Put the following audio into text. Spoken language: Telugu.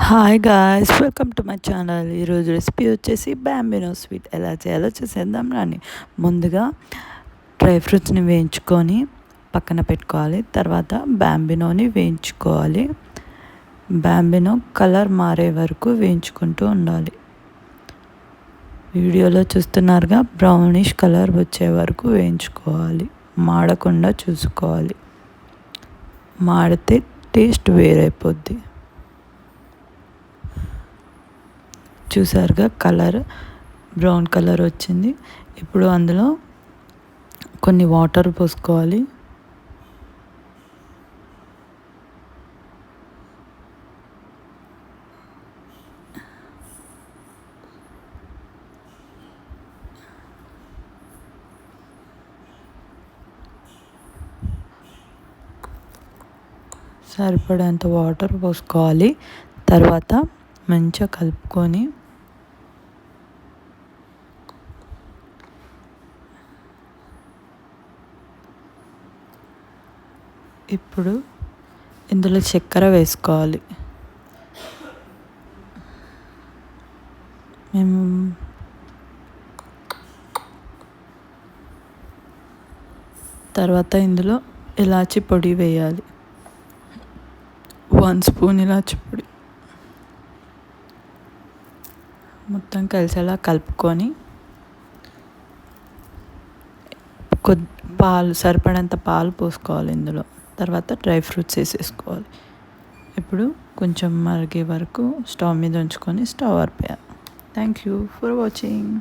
Hi guys, welcome to my channel. ఈరోజు రెసిపీ వచ్చేసి బ్యాంబినో స్వీట్. ఎలా చేయాలో చూసేద్దాం రండి. ముందుగా డ్రై ఫ్రూట్స్ని వేయించుకొని పక్కన పెట్టుకోవాలి. తర్వాత బ్యాంబినోని వేయించుకోవాలి. బ్యాంబినో కలర్ మారే వరకు వేయించుకుంటూ ఉండాలి. వీడియోలో చూస్తున్నారుగా, బ్రౌనిష్ కలర్ వచ్చే వరకు వేయించుకోవాలి. మాడకుండా చూసుకోవాలి. మాడితే టేస్ట్ వేరైపోద్ది. చూసారుగా, కలర్ బ్రౌన్ కలర్ వచ్చింది. ఇప్పుడు అందులో కొన్ని వాటర్ పోసుకోవాలి. సరిపడేంత వాటర్ పోసుకోవాలి. తర్వాత మంచిగా కలుపుకొని ఇప్పుడు ఇందులో చక్కెర వేసుకోవాలి. మేము తర్వాత ఇందులో ఇలాచి పొడి వేయాలి. 1 స్పూన్ ఇలాచి పొడి మొత్తం కలిసేలా కలుపుకొని పాలు, సరిపడంత పాలు పోసుకోవాలి ఇందులో. తర్వాత డ్రై ఫ్రూట్స్ వేసేసుకోవాలి. ఇప్పుడు కొంచెం మరిగే వరకు స్టవ్ మీద ఉంచుకొని స్టవ్ ఆర్పేయాలి. Thank you for watching.